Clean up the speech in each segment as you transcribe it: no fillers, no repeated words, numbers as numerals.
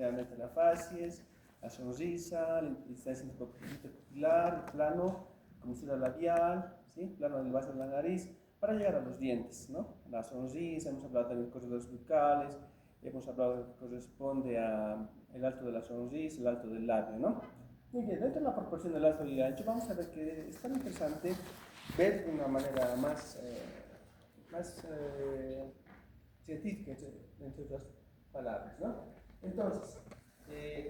generalmente la facies, la sonrisa, la distancia interpupilar, el plano, comisura labial, ¿sí? Plano del vaso de la nariz, para llegar a los dientes, ¿no? La sonrisa, hemos hablado también de corredores bucales, hemos hablado de lo que corresponde al alto de la sonrisa, el alto del labio, ¿no? Muy bien, dentro de la proporción del alto y el ancho, vamos a ver que es tan interesante ver de una manera más científica, entre otras palabras, ¿no? Entonces,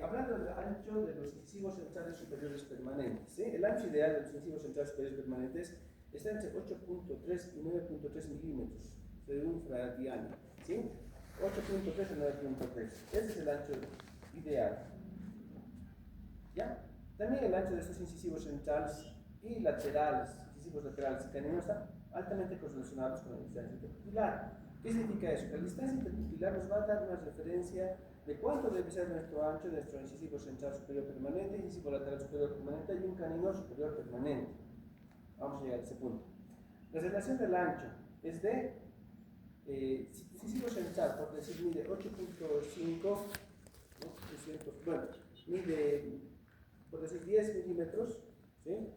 hablando del ancho de los incisivos centrales superiores permanentes, ¿sí? El ancho ideal de los incisivos centrales superiores permanentes está entre 8.3 y 9.3 milímetros según Fradiani, ¿sí? 8.3 a 9.3. Ese es el ancho ideal. ¿Ya? También el ancho de estos incisivos centrales y laterales, incisivos laterales y caninos, están altamente correlacionados con la distancia interpupilar. ¿Qué significa eso? Que la distancia interpupilar nos va a dar una referencia de cuánto debe ser nuestro ancho de nuestro incisivo central superior permanente, incisivo lateral superior permanente y un canino superior permanente. Vamos a llegar a ese punto. La relación del ancho es de, si tu incisivo central, por decir, mide 8.5, ¿no? Bueno, mide, por decir, 10 milímetros, ¿sí?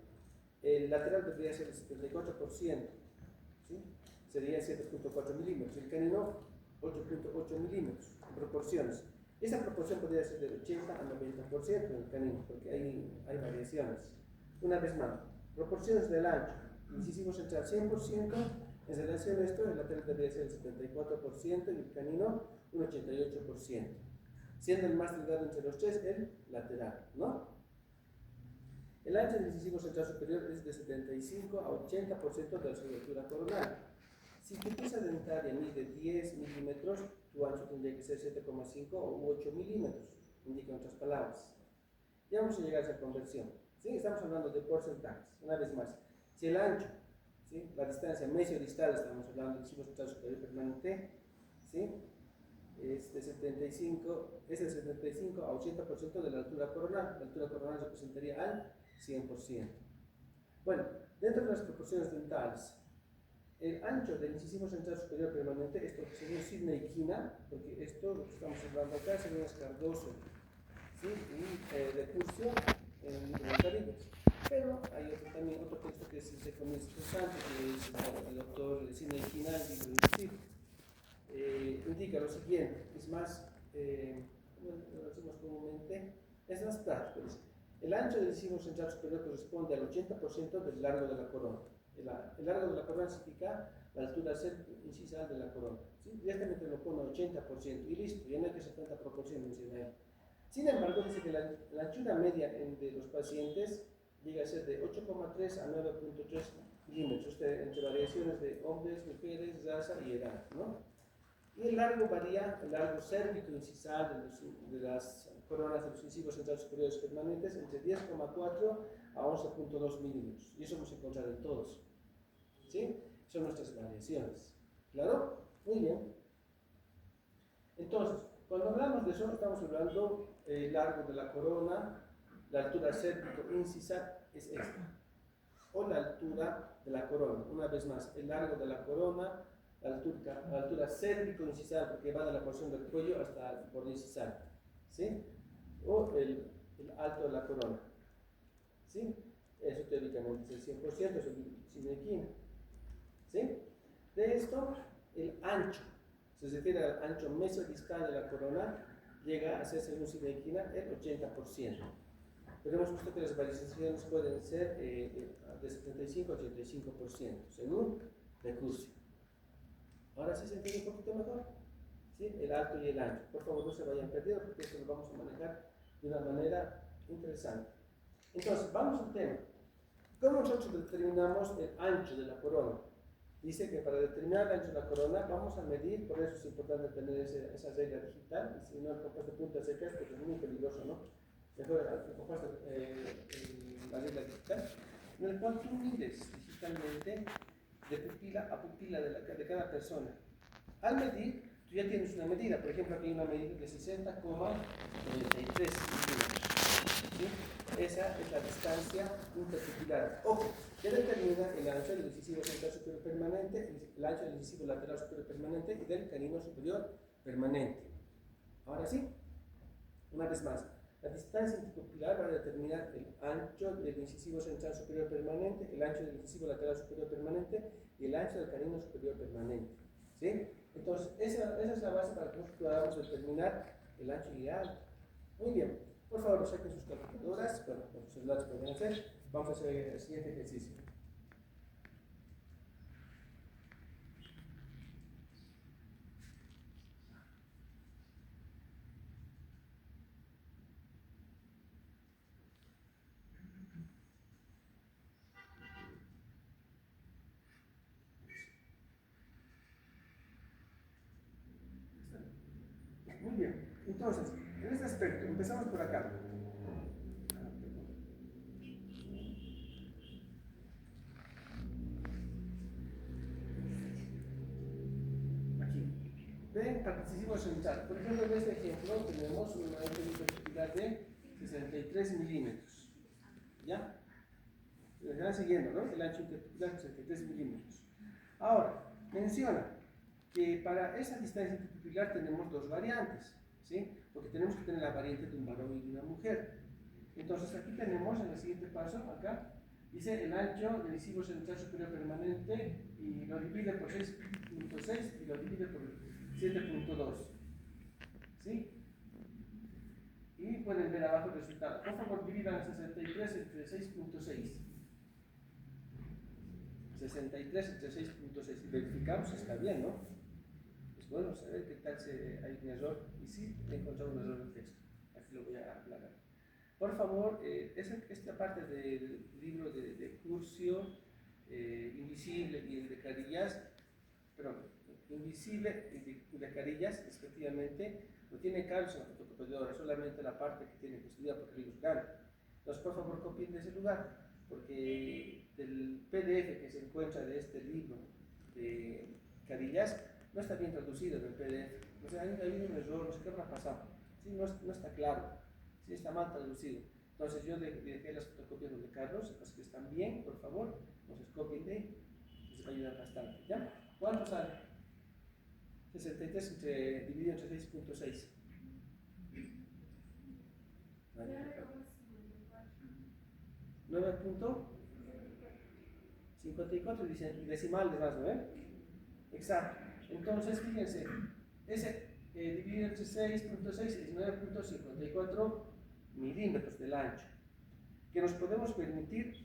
El lateral debería ser el 74%, ¿sí? Sería 7.4 milímetros, el canino 8.8 milímetros, en proporciones. Esa proporción podría ser del 80 a 90% en el canino, porque hay variaciones. Una vez más, proporciones del ancho, incisivo central 100%, en relación a esto, el lateral debería ser el 74% y el canino un 88%, siendo el más delgado entre los tres el lateral, ¿no? El ancho del incisivo central superior es de 75 a 80% de la altura coronal. Si tu pieza dentaria mide 10 milímetros, tu ancho tendría que ser 7,5 u 8 milímetros, indica en otras palabras. Ya vamos a llegar a esa conversión. ¿Sí? Estamos hablando de porcentajes. Una vez más, si el ancho, ¿sí? La distancia mesio-distal, estamos hablando del incisivo central superior permanente, ¿sí? Es del 75 a 80% de la altura coronal. La altura coronal representaría al 100%. Bueno, dentro de las proporciones dentales, el ancho del incisivo central superior permanente, esto sería Sidney Quina, porque esto, lo que estamos hablando acá, sería Cardoso, ¿sí? Y de Curcio en el libro de Caribe. Pero hay también otro texto que es el comienzo interesante, que es el doctor Sidney Quina, el libro incisivo. Indica lo siguiente, es más, como lo decimos comúnmente, es más práctico. El ancho del incisivo central superior corresponde al 80% del largo de la corona. El largo de la corona significa la altura incisal de la corona. ¿Sí? Directamente lo pone 80% y listo, ya no hay que hacer tanta proporción mencionada. Sin embargo, dice que la anchura media de los pacientes llega a ser de 8,3 a 9,3 milímetros, entre variaciones de hombres, mujeres, raza y edad, ¿no? Y el largo varía, el largo cérvico incisal de las coronas de los incisivos centrales superiores permanentes entre 10,4 a 11,2 milímetros. Y eso vamos a encontrar en todos. ¿Sí? Son nuestras variaciones. ¿Claro? Muy bien. Entonces, cuando hablamos de eso, estamos hablando del largo de la corona, la altura cérvico incisal es esta. O la altura de la corona. Una vez más, el largo de la corona, la altura cérvico-incisal, porque va de la porción del cuello hasta el borde incisal, ¿sí? O el alto de la corona, ¿sí? Eso teóricamente es el 100%, es el Sidney-Quina, ¿sí? De esto, el ancho, se refiere al ancho mesodistal de la corona, llega a ser, según Sidney-Quina, el 80%. Pero hemos visto que las variaciones pueden ser de 75 a 85%, según Recurcio. Ahora sí se entiende un poquito mejor, ¿sí? El alto y el ancho. Por favor, no se vayan perdiendo porque esto lo vamos a manejar de una manera interesante. Entonces, vamos al tema. ¿Cómo nosotros determinamos el ancho de la corona? Dice que para determinar el ancho de la corona vamos a medir, por eso es importante tener esa regla digital, y si no el compás de puntas secas, porque es muy peligroso, ¿no? Mejor el compás la regla digital, en el cual tú mides digitalmente de pupila a pupila de cada persona. Al medir, tú ya tienes una medida, por ejemplo, aquí hay una medida de 60,93 milímetros. ¿Sí? Esa es la distancia interpupilar. Ojo, que determina el ancho del incisivo central superior permanente, el ancho del incisivo lateral superior permanente y del canino superior permanente. Ahora sí, vez más, la distancia interpupilar va a determinar el ancho del incisivo central superior permanente, el ancho del incisivo lateral superior permanente y el ancho del canino superior permanente. ¿Sí? Entonces, esa es la base para que nosotros podamos determinar el ancho ideal. Muy bien. Por favor, saquen sus calculadoras. Bueno, con sus celulares pueden hacer. Vamos a hacer el siguiente ejercicio. Muy bien. Entonces, en este aspecto, empezamos por acá. Aquí. Ven, participamos en chat. Por ejemplo, en este ejemplo tenemos una interpupilar de 63 milímetros. ¿Ya? Me están siguiendo, ¿no? El ancho interpupilar es 63 milímetros. Ahora, menciona que para esa distancia interpupilar tenemos dos variantes, ¿sí? Porque tenemos que tener la variante de un varón y de una mujer. Entonces aquí tenemos en el siguiente paso, acá, dice el ancho del incisivo central superior permanente y lo divide por 6.6 y lo divide por 7.2. ¿Sí? Y pueden ver abajo el resultado. Por favor, dividan 63 entre 6.6. 63 entre 6.6. Verificamos si está bien, ¿no? Es bueno saber qué tal si hay un error. Y sí, he encontrado un error en el texto. Aquí lo voy a aclarar. Por favor, esta parte del libro de Curcio, Invisible y el de Carillas, perdón, Invisible y de Carillas, respectivamente, no tiene Carlos en la fotocopiadora, solamente la parte que tiene que estudiar porque el libro es grande. Entonces, por favor, copien de ese lugar, porque del PDF que se encuentra de este libro de Carillas no está bien traducido en el PDF. O sea, hay un error, no sé qué habrá pasado. ¿Sí? No está claro. Sí, está mal traducido. Entonces yo dejé las fotocopias de Carlos, las que están bien, por favor, nos copien de, les va a ayudar bastante. ¿Ya? ¿Cuánto sale? 63 dividido entre 6.6. 9.54 y decimales más, ¿no? Exacto. Entonces, fíjense, ese dividido entre 6.6 es 9.54 milímetros del ancho, que nos podemos permitir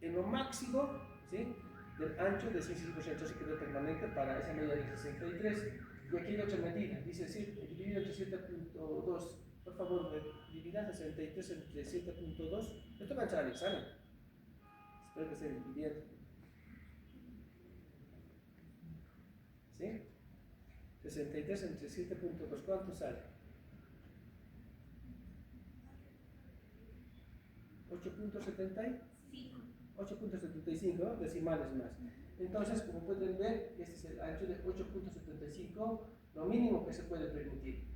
en lo máximo, ¿sí?, del ancho de 6 centros superior permanente para esa medida de 63. Y aquí hay otra medida, dice dividido entre 7.2. Por favor, divida 63 entre 7.2. Esto va a entrar al examen. Espero que se diviertan. ¿Sí? 63 entre 7.2, ¿cuánto sale? 8.75, ¿no? Decimales más. Entonces, como pueden ver, este es el ancho de 8.75, lo mínimo que se puede permitir.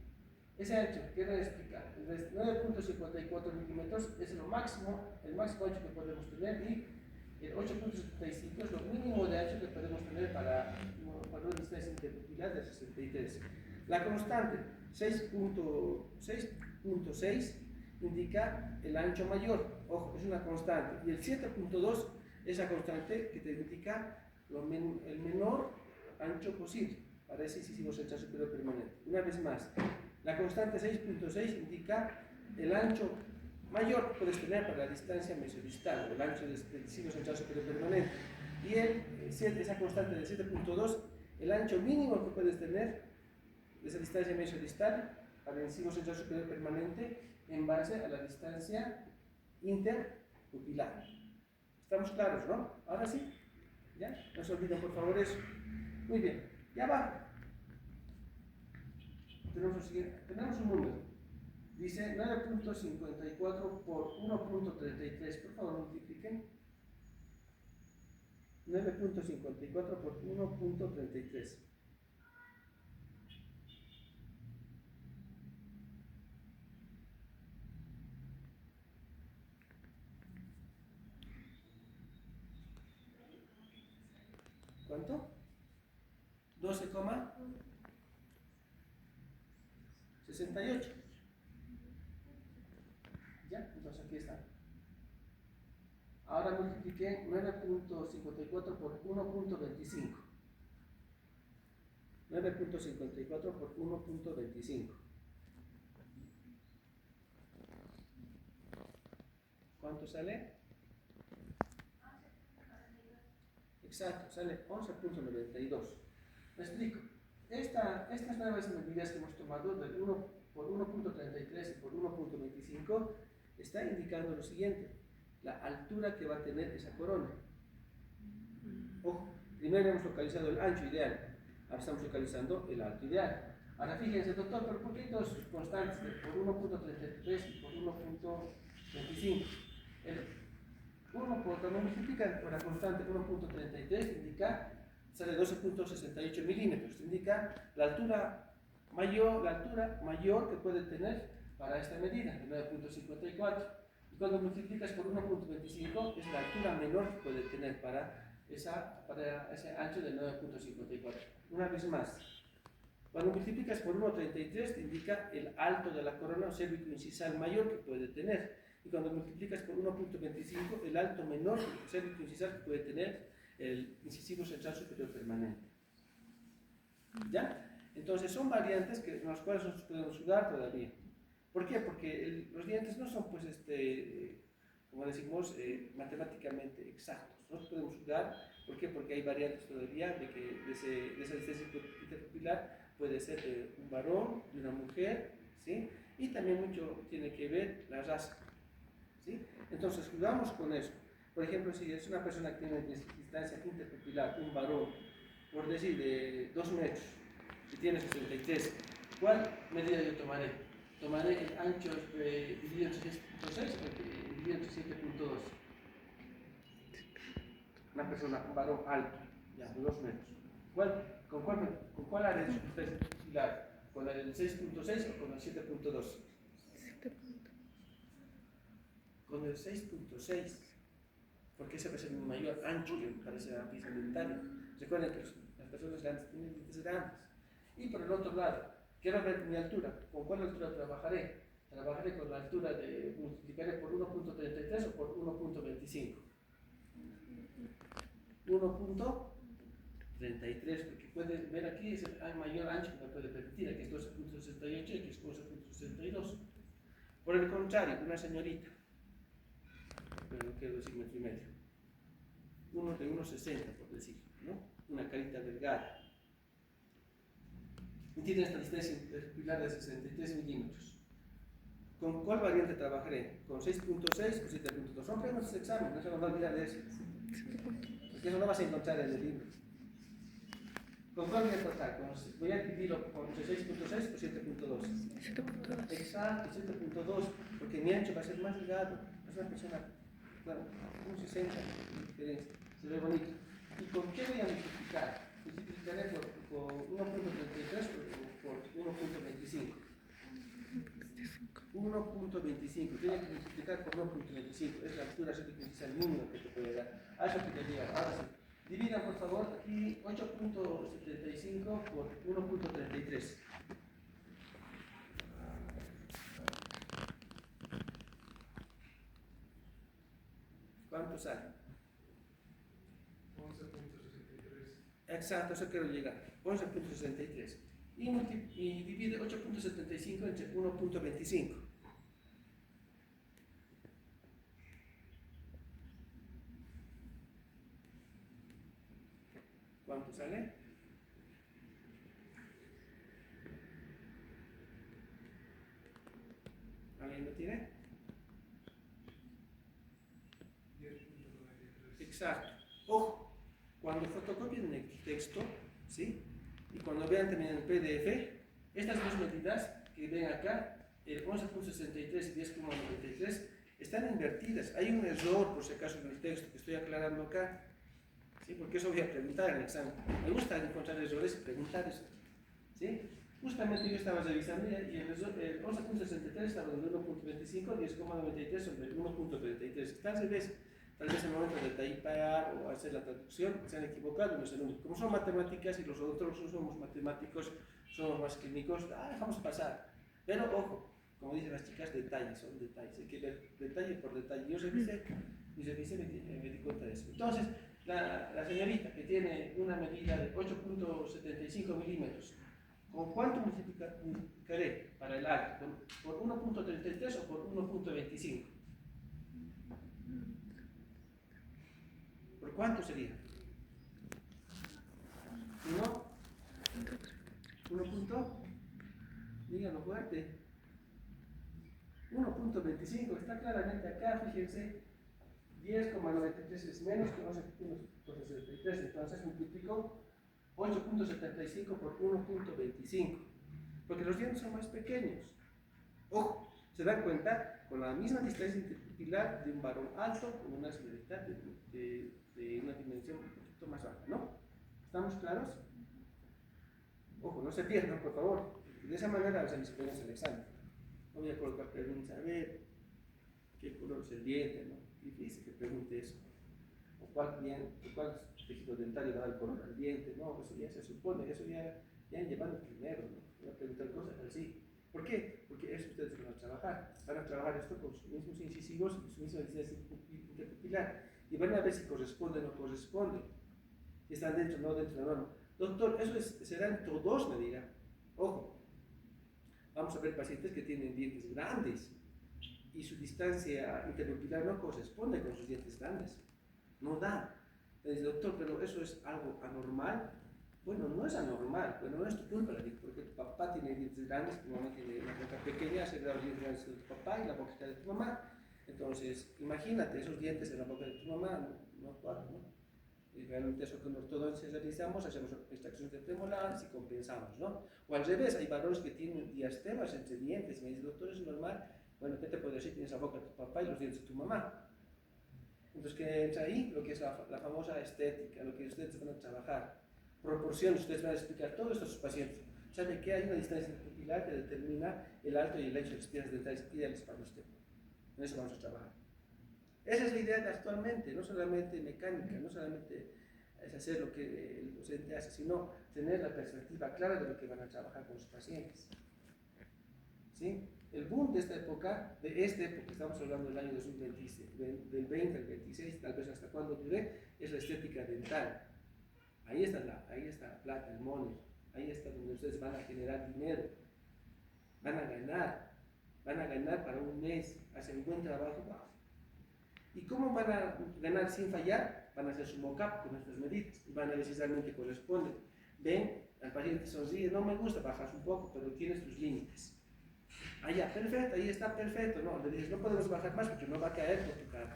Ese ancho, quiero explicar, el 9.54 milímetros es lo máximo, el máximo ancho que podemos tener, y el 8.75 es lo mínimo de ancho que podemos tener para una distancia interpupilar de 63. La constante 6.6 indica el ancho mayor, ojo, es una constante, y el 7.2 es la constante que te indica el menor ancho posible para ese incisivo central superior permanente. Una vez más, la constante 6.6 indica el ancho mayor que puedes tener para la distancia mesodistal, el ancho del incisivo central superior permanente, y esa constante del 7.2, el ancho mínimo que puedes tener de esa distancia mesodistal para el incisivo central superior permanente en base a la distancia interpupilar. ¿Estamos claros, no? Ahora sí, ¿ya? No se olviden por favor eso. Muy bien, y abajo tenemos un número. Dice 9.54 por 1.33. Por favor, multipliquen. 9.54 por 1.33. ¿Cuánto? 12,68. aquí está. Ahora multipliqué 9.54 por 1.25. 9.54 por 1.25. ¿Cuánto sale? Exacto, sale 11.92. Me explico. Estas nuevas medidas que hemos tomado del 1 por 1.33 y por 1.25 está indicando lo siguiente: la altura que va a tener esa corona. Ojo, primero hemos localizado el ancho ideal, ahora estamos localizando el alto ideal. Ahora fíjense, doctor, ¿pero por qué hay dos constantes por 1.33 y por 1.25? Cuando multiplican por la constante 1.33 indica, sale 12.68 milímetros, indica la altura mayor que puede tener para esta medida, de 9.54. Y cuando multiplicas por 1.25 es la altura menor que puede tener para ese ancho de 9.54. Una vez más, cuando multiplicas por 1.33 te indica el alto de la corona cérvico-incisal mayor que puede tener. Y cuando multiplicas por 1.25, el alto menor cérvico-incisal que puede tener el incisivo central superior permanente. ¿Ya? Entonces son variantes con las cuales nosotros podemos jugar todavía. ¿Por qué? Porque los dientes no son, pues, como decimos, matemáticamente exactos. Nosotros podemos jugar. ¿Por qué? Porque hay variantes todavía de esa distancia interpupilar puede ser un varón, de una mujer, ¿sí? Y también mucho tiene que ver la raza, ¿sí? Entonces jugamos con eso. Por ejemplo, si es una persona que tiene distancia interpupilar, un varón, por decir, de 2 metros, y tiene 63, ¿cuál medida yo tomaré? Tomaré el ancho dividido entre 6.6 o dividido entre 7.2. Una persona, un varón alto, ya, de 2 metros. ¿Con cuál haré su distancia interpupilar? ¿Con el 6.6 o con el 7.2? Con el 6.6, porque ese va a ser un mayor ancho que parece la pieza dentaria. Recuerden que las personas grandes tienen dientes grandes. Y por el otro lado, quiero ver mi altura. ¿Con cuál altura trabajaré? Trabajaré con la altura de, multiplicaré por 1.33 o por 1.25. 1.33, porque pueden ver aquí es el mayor ancho que me puede permitir. Aquí es 12.68 y aquí es 12.62. Por el contrario, una señorita, pero no quiero decir metro y medio, uno de 1.60 por decir, ¿no? Una carita delgada, y tiene esta distancia interpupilar de 63 milímetros. ¿Con cuál variante trabajaré? ¿Con 6.6 o 7.2? Son preguntas de examen, no se nos va a olvidar de eso, porque eso no vas a encontrar en el libro. ¿Con cuál voy a tratar? Voy a dividirlo con 6.6 o 7.2. Exacto, 7.2, porque mi ancho va a ser más delgado. Es una persona, claro, 1.60 diferencia, se ve bonito. ¿Y con qué voy a multiplicar? Multiplicaré por 1.33 o por 1.25. 1.25, tiene que multiplicar por 1.25, es la altura cérvico-incisal mínima que te puede dar. A eso que te llega. Ahora sí. Dividan, por favor, aquí 8.75 por 1.33. ¿Cuánto sale? 11.63. Exacto, eso quiero llegar. 11.63. Y divide 8.75 entre 1.25. ¿Cuánto sale? ¿Alguien lo tiene? 10.93. Exacto. Ojo, cuando fotocopien el texto, ¿sí? Y cuando vean también el PDF, estas dos medidas que ven acá, el 11.63 y 10.93, están invertidas. Hay un error, por si acaso, en el texto que estoy aclarando acá. ¿Sí? Porque eso voy a preguntar en el examen. Me gusta encontrar errores y preguntar eso. ¿Sí? Justamente yo estaba revisando y el 11.63 estaba en 1.25, 10.93 sobre 1.33. Tal vez en el momento de typear o hacer la traducción se han equivocado, no es el único. Como son matemáticas y los otros no somos matemáticos, somos más clínicos, dejamos pasar. Pero ojo, como dicen las chicas, detalles, son detalles, hay que ver detalle por detalle. Yo revisé y me di cuenta de eso. Entonces, la señorita que tiene una medida de 8.75 milímetros, ¿con cuánto multiplicaré para el alto? ¿Por 1.33 o por 1.25? ¿Por cuánto sería? ¿No? Díganlo fuerte. 1.25, está claramente acá, fíjense, 10,93 es menos que 11.63, entonces multiplico 8.75 por 1.25, porque los dientes son más pequeños. Ojo, se dan cuenta, con la misma distancia interpupilar de un varón alto con una señorita de una dimensión un poquito más baja, ¿no? ¿Estamos claros? Ojo, no se pierdan, por favor. De esa manera se les puede hacer el examen. No voy a colocar preguntas, a ver qué color es el diente, ¿no? Difícil que pregunte eso. O cuál tejido dentario da el color al diente, no, eso ya se supone, eso ya han llevado primero, ¿no? Voy a preguntar cosas así. ¿Por qué? Porque eso ustedes van a trabajar esto con sus mismos incisivos y su misma distancia interpupilar, y van a ver si corresponde o no corresponde, si están dentro o no dentro de la norma. Doctor, eso será en todos, me dirá. Ojo, vamos a ver pacientes que tienen dientes grandes y su distancia interpupilar no corresponde con sus dientes grandes, no da. Entonces, doctor, pero eso es algo anormal. Bueno, no es anormal, pero no es tu culpa, porque tu papá tiene dientes grandes, tu mamá tiene una boca pequeña, se da los dientes grandes de tu papá y la boquita de tu mamá. Entonces, imagínate esos dientes en la boca de tu mamá, no cuadran, ¿no? Y realmente eso que en ortodoncia realizamos, hacemos extracciones de premolares y compensamos, ¿no? O al revés, hay varones que tienen diastemas entre dientes, me dice, doctor, ¿es normal? Bueno, ¿qué te puedo decir? Tienes la boca de tu papá y los dientes de tu mamá. Entonces, ¿qué entra ahí? Lo que es la famosa estética, lo que ustedes van a trabajar. Proporciones, ustedes van a explicar todo esto a sus pacientes. ¿Sabe que hay una distancia pupilar que determina el alto y el ancho de las piezas dentales ideales para usted? En eso vamos a trabajar. Esa es la idea de actualmente, no solamente mecánica, no solamente es hacer lo que el docente hace, sino tener la perspectiva clara de lo que van a trabajar con sus pacientes. ¿Sí? El boom de esta época, estamos hablando del año 2026, del 20 al 26, tal vez hasta cuando dure, es la estética dental. Ahí está la plata, el money, ahí está donde ustedes van a generar dinero, van a ganar para un mes, hacen buen trabajo. ¿Y cómo van a ganar sin fallar? Van a hacer su mock-up con estas medidas y van a ver si realmente corresponden. Ven, al paciente sonríe, no me gusta, bajas un poco, pero tienes tus límites. Ya, perfecto, ahí está perfecto. No, le dices, no podemos bajar más porque no va a caer por tu cara.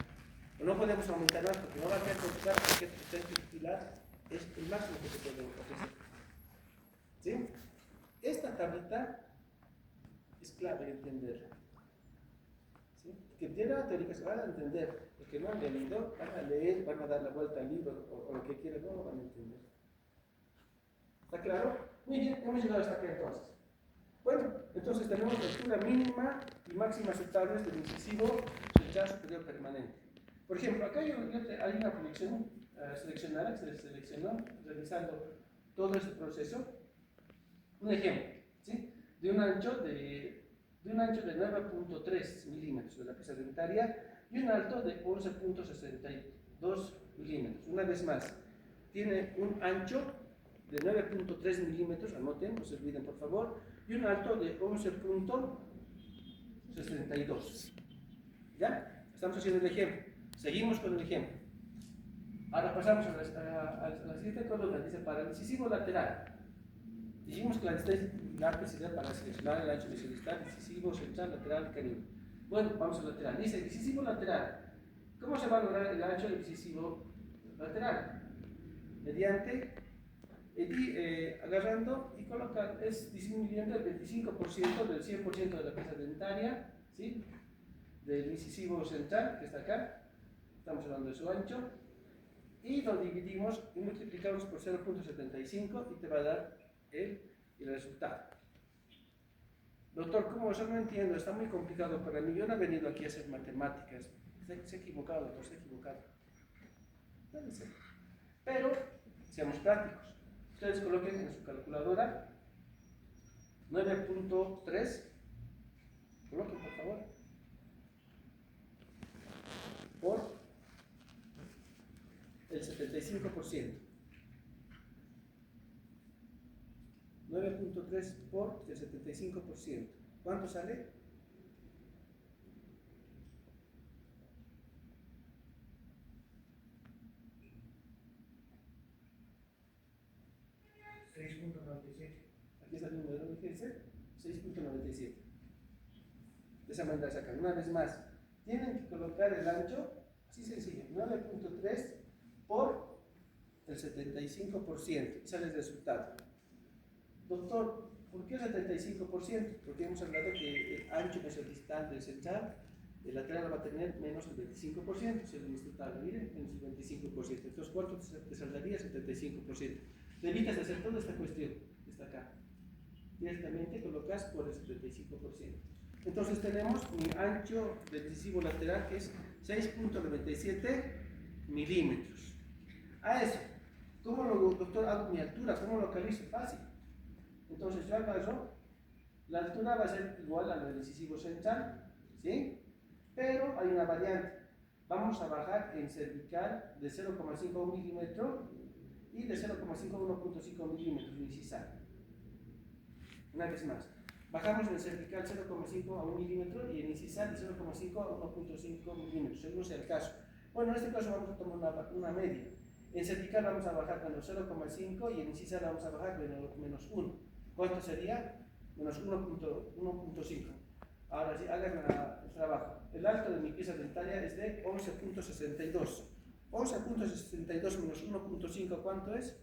O no podemos aumentar más porque no va a caer por tu cara, porque tu distancia pupilar es el máximo que se puede ofrecer. ¿Sí? Esta tablita es clave entenderla. ¿Sí? Que tiene la teoría, se van a entender. Los que no han leído, van a leer, van a dar la vuelta al libro o lo que quieran, no lo van a entender. ¿Está claro? Muy bien, hemos llegado hasta aquí entonces. Bueno, entonces tenemos lectura mínima y máxima aceptables del incisivo central superior permanente. Por ejemplo, acá hay una proyección seleccionada que se seleccionó realizando todo este proceso. Un ejemplo, ¿sí? de un ancho de 9.3 milímetros de la pieza dentaria y un alto de 11.62 milímetros. Una vez más, tiene un ancho de 9.3 milímetros, anoten, no se olviden por favor, y un alto de 11.62. ¿Ya? Estamos haciendo el ejemplo. Seguimos con el ejemplo. Ahora pasamos a la siguiente columna. Dice, para el incisivo lateral, dijimos que la distancia sería para seleccionar el ancho distal, incisivo, central, lateral, canino. Bueno, vamos al lateral. Dice, incisivo lateral. ¿Cómo se va a lograr el ancho del incisivo lateral? Mediante agarrando y colocar, es disminuyendo el 25% del 100% de la pieza dentaria, ¿sí? Del incisivo central, que está acá, estamos hablando de su ancho, y lo dividimos y multiplicamos por 0.75 y te va a dar el resultado. Doctor, ¿cómo eso no entiendo? Está muy complicado para mí. Yo no he venido aquí a hacer matemáticas. Se ha equivocado, doctor, se ha equivocado. Puede ser. Pero, seamos prácticos. Ustedes coloquen en su calculadora 9.3 Coloquen, por favor. Por el 75%. 9.3 por el 75%. ¿Cuánto sale? 6.97. Aquí está el número, ¿no? Fíjense, 6.97. De esa manera sacan. Una vez más, tienen que colocar el ancho, así sencillo, 9.3 por el 75%. Y sale el resultado. Doctor, ¿por qué el 75%? Porque hemos hablado que el ancho mesodistal del central, el lateral va a tener menos el 25%, si el total, miren, menos el 25%. Entonces, ¿cuánto te saldría? 75%. Te evitas de hacer toda esta cuestión, está acá. Directamente colocas por el 75%. Entonces tenemos mi ancho del decisivo lateral que es 6.97 milímetros. A eso, ¿cómo lo, doctor, hago mi altura? ¿Cómo lo localizo? Fácil. Entonces yo agarro, la altura va a ser igual a la del decisivo central, ¿sí? Pero hay una variante. Vamos a bajar en cervical de 0,5 a 1 milímetro y de 0,5 a 1.5 milímetros en incisal. Una vez más, bajamos en cervical 0,5 a 1 milímetro y en incisal de 0,5 a 1.5 milímetros, según sea el caso. Bueno, en este caso vamos a tomar una media. En cervical vamos a bajar menos 0,5 y en incisal vamos a bajar menos 1. ¿Cuánto sería? Menos 1.5. Ahora sí, hagan el trabajo. El alto de mi pieza dentaria es de 11.62. 11.62 menos 1.5, ¿cuánto es?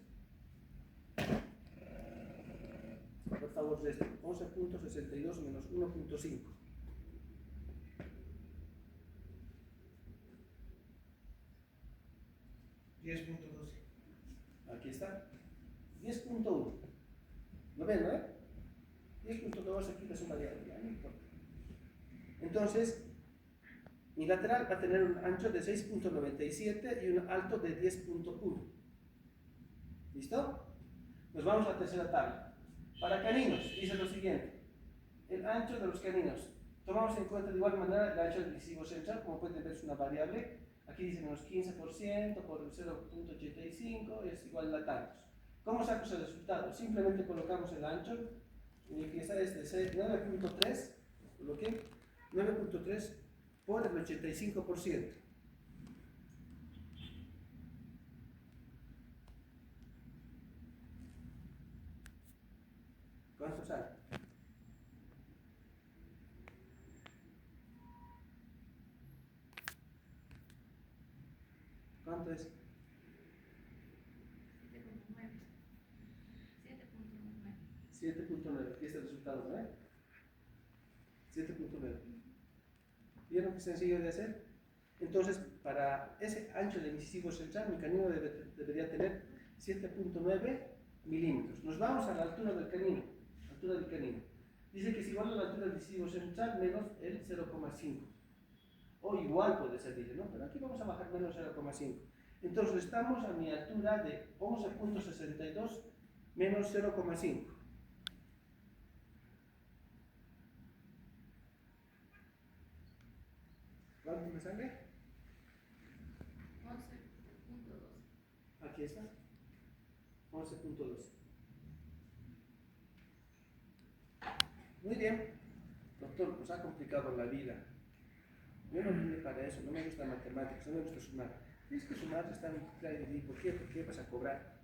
Por favor, resta. 11.62 menos 1.5. Aquí está. 10.1. ¿Lo ven, no? 10.2 aquí es una variable, no importa. Entonces, mi lateral va a tener un ancho de 6.97 y un alto de 10.1. ¿Listo? Nos vamos a la tercera tabla. Para caninos, dice lo siguiente. El ancho de los caninos. Tomamos en cuenta de igual manera el ancho del decisivo central, como pueden ver es una variable. Aquí dice menos 15% por el 0.85 es igual a tantos. ¿Cómo saco ese resultado? Simplemente colocamos el ancho, que está de 9.3, coloqué 9.3 por el 85%. ¿Cuánto sale? ¿Cuánto es? 7.9. Aquí está el resultado, ¿no? 7.9. ¿Vieron qué sencillo de hacer? Entonces, para ese ancho del incisivo central, mi canino debería tener 7.9 milímetros. Nos vamos a la altura del canino. Dice que es igual a la altura del incisivo central menos el 0,5. O igual puede ser, dice, ¿no? Pero aquí vamos a bajar menos 0,5. Entonces, estamos a mi altura de 11.62 menos 0,5. ¿Cuánto me sale? 11.2. Aquí está. 11.2. Muy bien. Doctor, nos ha complicado la vida. Yo no vine para eso, no me gusta matemáticas, no me gusta sumar. Tienes que sumar, restar, multiplicar y dividir. ¿Por qué? Porque vas a cobrar.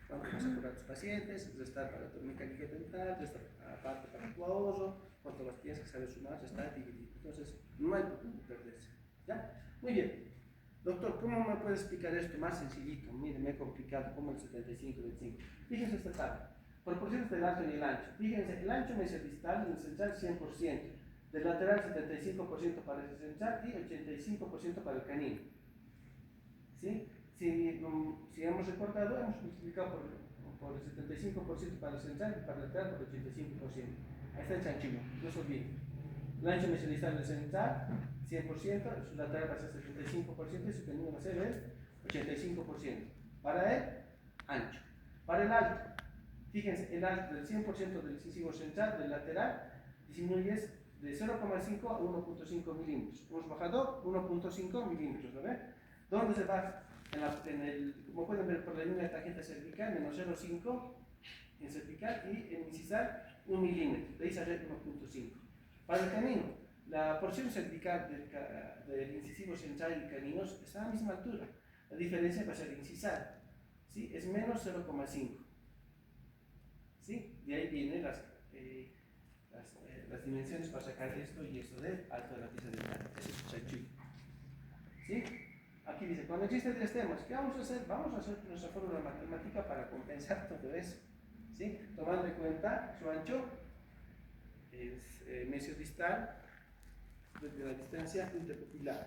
¿Cuánto vas a cobrar a tus pacientes? Restar para tu mecánica dental, restar aparte para tu ahorro. ¿Cuánto vas tienes que saber sumar, restar, dividir? Entonces, no hay por qué perderse. ¿Ya? Muy bien. Doctor, ¿cómo me puede explicar esto más sencillito? Mire, me he complicado, como el 75-25. Fíjense esta tabla. Proporciones del alto y el ancho. Fíjense, el ancho mesodistal del central 100%, del lateral 75% para el central y 85% para el canino. ¿Sí? Si hemos recortado, hemos multiplicado por el 75% para el central y para el lateral por el 85%. Ahí está el chanchillo, no se olviden. El ancho mesodistal del central 100%, su lateral va a ser 75% y su canino va a ser el 85%. Para el ancho. Para el alto, fíjense, el alto del 100% del incisivo central, del lateral, disminuyes de 0,5 a 1,5 milímetros. Hemos bajado 1,5 milímetros, ¿lo ven? ¿Dónde se va? Como pueden ver por la línea de tarjeta cervical, menos 0,5 en cervical y en incisal 1 milímetro, de ahí sale 1,5. Para el canino, la porción cervical del incisivo central y caninos está a la misma altura. La diferencia va a ser incisal, ¿sí? Es menos 0,5. ¿Sí? De ahí vienen las dimensiones para sacar esto y esto de alto de la pieza dental. Ese es el chanchullo. ¿Sí? Aquí dice, cuando existen tres temas, ¿qué vamos a hacer? Vamos a hacer nuestra fórmula matemática para compensar todo eso. ¿Sí? Tomando en cuenta su ancho es mesiodistal de la distancia interpupilar.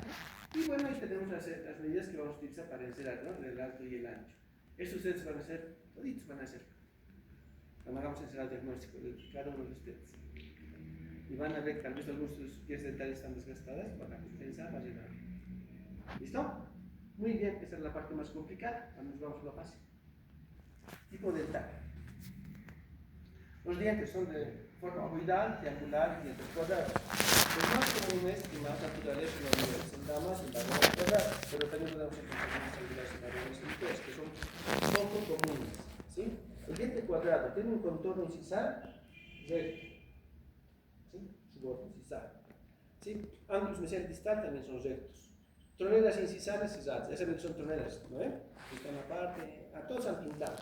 Y bueno, ahí tenemos las medidas que vamos a utilizar para encerar, ¿no? El alto y el ancho. Estos ustedes van a ser, toditos van a ser, cuando hagamos el diagnóstico de cada uno de ustedes. Y van a ver que tal vez algunos de sus piezas dentales están desgastadas, van a compensar, va a llenar. ¿Listo? Muy bien, esta es la parte más complicada, ahora nos vamos a lo fácil. Tipo dental. Los dientes son de forma ovoidal, triangular y dientes cuadrados. Los más comunes y más naturales son los niveles en damas y varones cuadrados, pero también podemos encontrar unos triangulares en varones enteros, que son poco comunes. ¿Sí? El diente cuadrado tiene un contorno incisal recto. ¿Sí? Su borde incisal. ¿Sí? Ángulos mesial distal también son rectos. Troneras incisales cesadas, ya saben que son troneras, ¿no? Están aparte, a todos han pintado.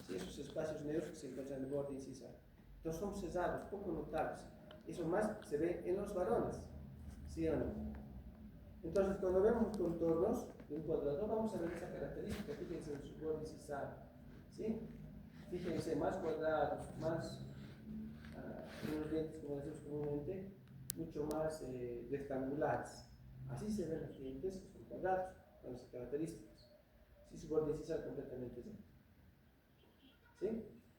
¿Sí? Esos espacios negros que se encuentran en el borde incisal. Entonces son cesados, poco notables. Eso más se ve en los varones, ¿sí o no? Entonces, cuando vemos contornos de un cuadrado, vamos a ver esa característica. Fíjense en su borde incisal, ¿sí? Fíjense, más cuadrados, más unos dientes, como decimos comúnmente, mucho más rectangulares. Así se ven los dientes que son cuadrados, con esas características. Si su borde incisal completamente recto. ¿Sí?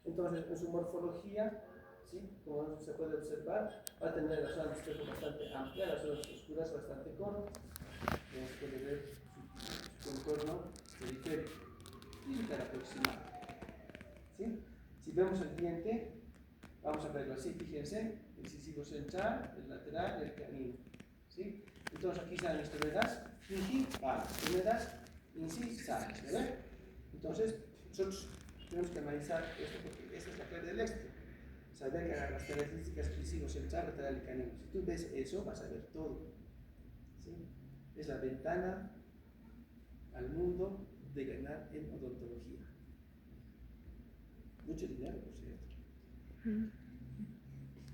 Entonces, en su morfología, ¿sí? Como se puede observar, va a tener la zona de espejo bastante amplia, las zonas oscuras bastante cortas. Se puede ver su contorno periférico y cara proximal. ¿Sí? Si vemos el diente, vamos a verlo así, fíjense, el incisivo central, el lateral y el canino. ¿Sí? Entonces aquí están mis troneras gingivales, troneras incisales, ¿verdad? Entonces, nosotros tenemos que analizar esto porque esta es la clave del éxito. Saber que las características del incisivo central, lateral y canino. Si tú ves eso, vas a ver todo. ¿Sí? Es la ventana al mundo de ganar en odontología. Mucho dinero, por cierto.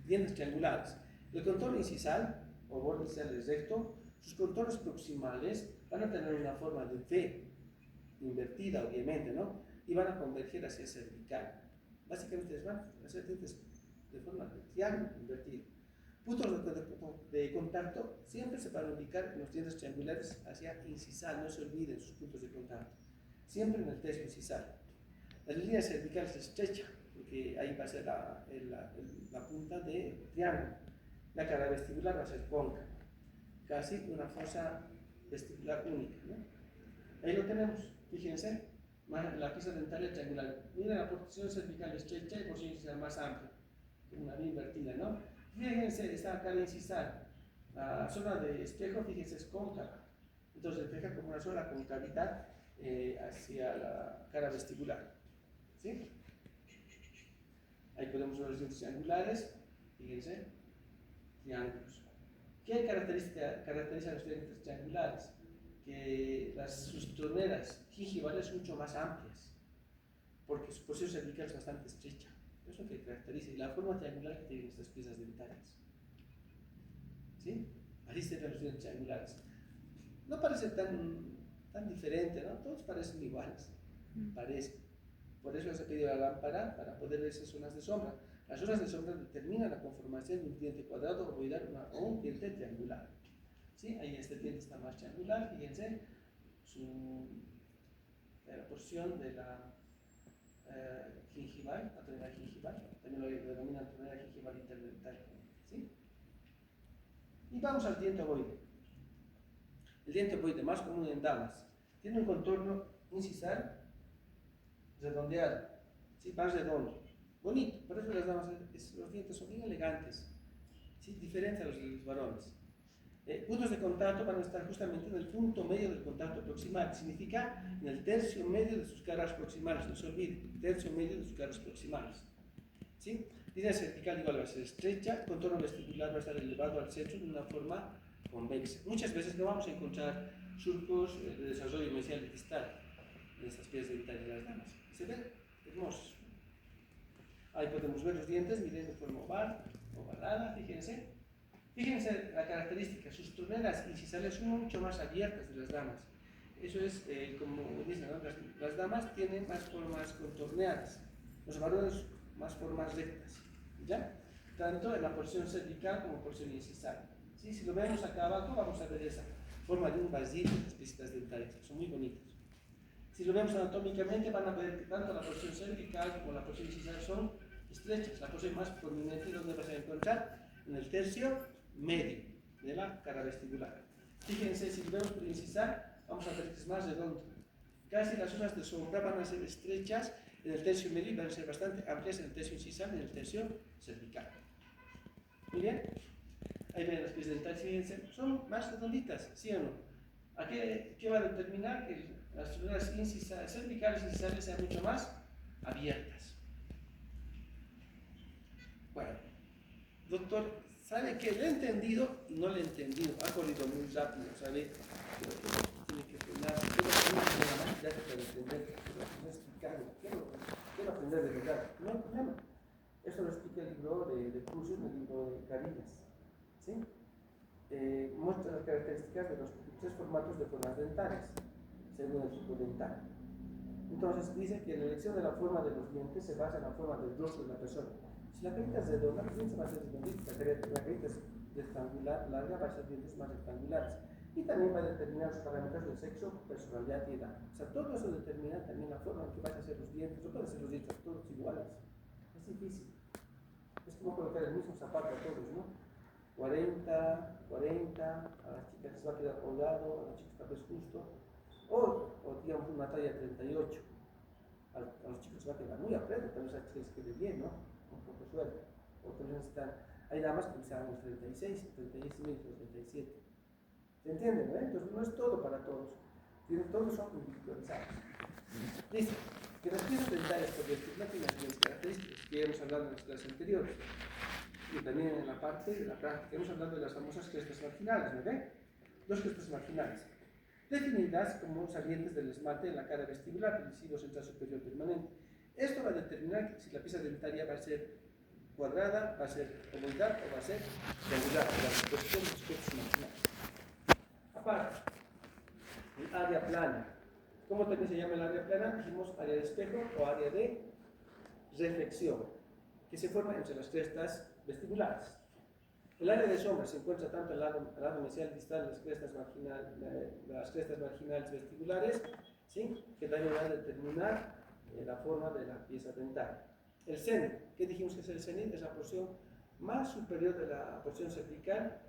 Dientes triangulares. El contorno incisal o borde incisal es recto. Sus contornos proximales van a tener una forma de V invertida, obviamente, ¿no? Y van a converger hacia cervical. Básicamente van a ser dientes de forma de triángulo invertido. Puntos de contacto siempre se van a ubicar en los dientes triangulares hacia incisal, no se olviden sus puntos de contacto. Siempre en el tercio incisal. La línea cervical es estrecha, porque ahí va a ser la punta de triángulo. La cara vestibular va a ser cóncava, casi una fosa vestibular única, ¿no? Ahí lo tenemos, fíjense, la pieza dental es triangular. Miren la porción cervical estrecha y porción incisal más amplia, una vía invertida, ¿no? Fíjense, esta cara incisal, la zona de espejo, fíjense, es cóncava. Entonces refleja como una sola concavidad hacia la cara vestibular. ¿Sí? Ahí podemos ver los dientes triangulares, fíjense, triángulos. ¿Qué caracteriza los dientes triangulares? Que sus troneras gingivales son mucho más amplias, porque su porción cervical es bastante estrecha. Eso es lo que caracteriza, y la forma triangular que tienen estas piezas dentales. ¿Sí? Así se ven los dientes triangulares. No parece tan diferente, ¿no? Todos parecen iguales, parecen. Por eso se ha pedido la lámpara para poder ver esas zonas de sombra. Las zonas de sombra determinan la conformación de un diente cuadrado ovoidal o un diente triangular. ¿Sí? Ahí este diente está más triangular, fíjense, la porción de la gingival, la tonera gingival, también lo denominan tonera gingival interdental. ¿Sí? Y vamos al diente ovoide. El diente ovoide más común en damas tiene un contorno incisal redondeado, ¿sí? Más redondo, bonito. Por eso las damas, los dientes son bien elegantes, ¿sí? Diferente a los de los varones. Puntos de contacto van a estar justamente en el punto medio del contacto proximal, significa en el tercio medio de sus caras proximales, no se olvide, tercio medio de sus caras proximales. ¿Sí? Línea cervical igual va a ser estrecha, contorno vestibular va a estar elevado al centro de una forma convexa. Muchas veces no vamos a encontrar surcos de desarrollo mesial y distal en estas piezas dentales de las damas. ¿Se ven? Hermosos. Ahí podemos ver los dientes, miren de forma ovalada, fíjense. Fíjense la característica, sus troneras incisales son mucho más abiertas de las damas. Eso es, como dicen, ¿no? Las damas tienen más formas contorneadas, los varones más formas rectas, ¿ya? Tanto en la porción cervical como porción incisal. ¿Sí? Si lo vemos acá abajo, vamos a ver esa forma de un vasito de las piezas dentales, son muy bonitas. Si lo vemos anatómicamente, van a ver que tanto la porción cervical como la porción incisal son estrechas. La porción más prominente, ¿dónde vas a encontrar? En el tercio medio de la cara vestibular. Fíjense, si lo vemos por incisal, vamos a ver que es más redondo. Casi las zonas de sombra van a ser estrechas en el tercio medio y van a ser bastante amplias en el tercio incisal y en el tercio cervical. Muy bien. Ahí ven las piezas dentales, fíjense, son más redonditas, ¿sí o no? ¿A qué va a determinar? Que las zonas cervicales y incisales sean mucho más abiertas. Bueno, doctor, ¿sabe qué? Le he entendido y no le he entendido. Ha corrido muy rápido, ¿sabe? Tiene que frenar. Quiero para entender. Quiero explicarlo. Quiero aprender de verdad. No hay problema. Eso lo explica el libro de Cursus, el libro de Carillas. ¿Sí? Muestra las características de los 3 formatos de formas dentales, según el tipo dental. Entonces dice que la elección de la forma de los dientes se basa en la forma del rostro de la persona. Si la carita es redonda, los dientes van a ser redonditos. La carita es rectangular, larga, va a ser dientes más rectangulares. Y también va a determinar los parámetros de sexo, personalidad y edad. O sea, todo eso determina también la forma en que van a ser los dientes. No pueden ser los dientes todos iguales. Es difícil. Es como colocar el mismo zapato a todos, ¿no? 40, a las chicas les va a quedar holgado, a las chicas tal vez justo, o digamos una talla 38, a los chicos les va a quedar muy apretado, tal vez a las chicas les quede bien, ¿no? Un poco suelto, o tal vez necesitan, hay damas que usan los 36, 36 y medio, 37, ¿se entienden? Entonces no es todo para todos, todos son individualizados. Dice que las piezas dentales por vestibular tienen las mismas características que hemos hablado en las clases anteriores. Y también en la parte de la práctica hemos hablado de las famosas crestas marginales, ¿no ven? 2 crestas marginales, definidas como salientes del esmalte en la cara vestibular, el lisivo central superior permanente. Esto va a determinar si la pieza dentaria va a ser cuadrada, va a ser ovoidal o va a ser triangular, la disposición de los crestas marginales. Aparte, el área plana. ¿Cómo también se llama el área plana? Dijimos área de espejo o área de reflexión, que se forma entre las crestas vestibulares. El área de sombra se encuentra tanto al lado mesial distal de las crestas marginales vestibulares, ¿sí? Que también van a determinar la forma de la pieza dental. El cenit, ¿qué dijimos que es el cenit? Es la porción más superior de la porción cervical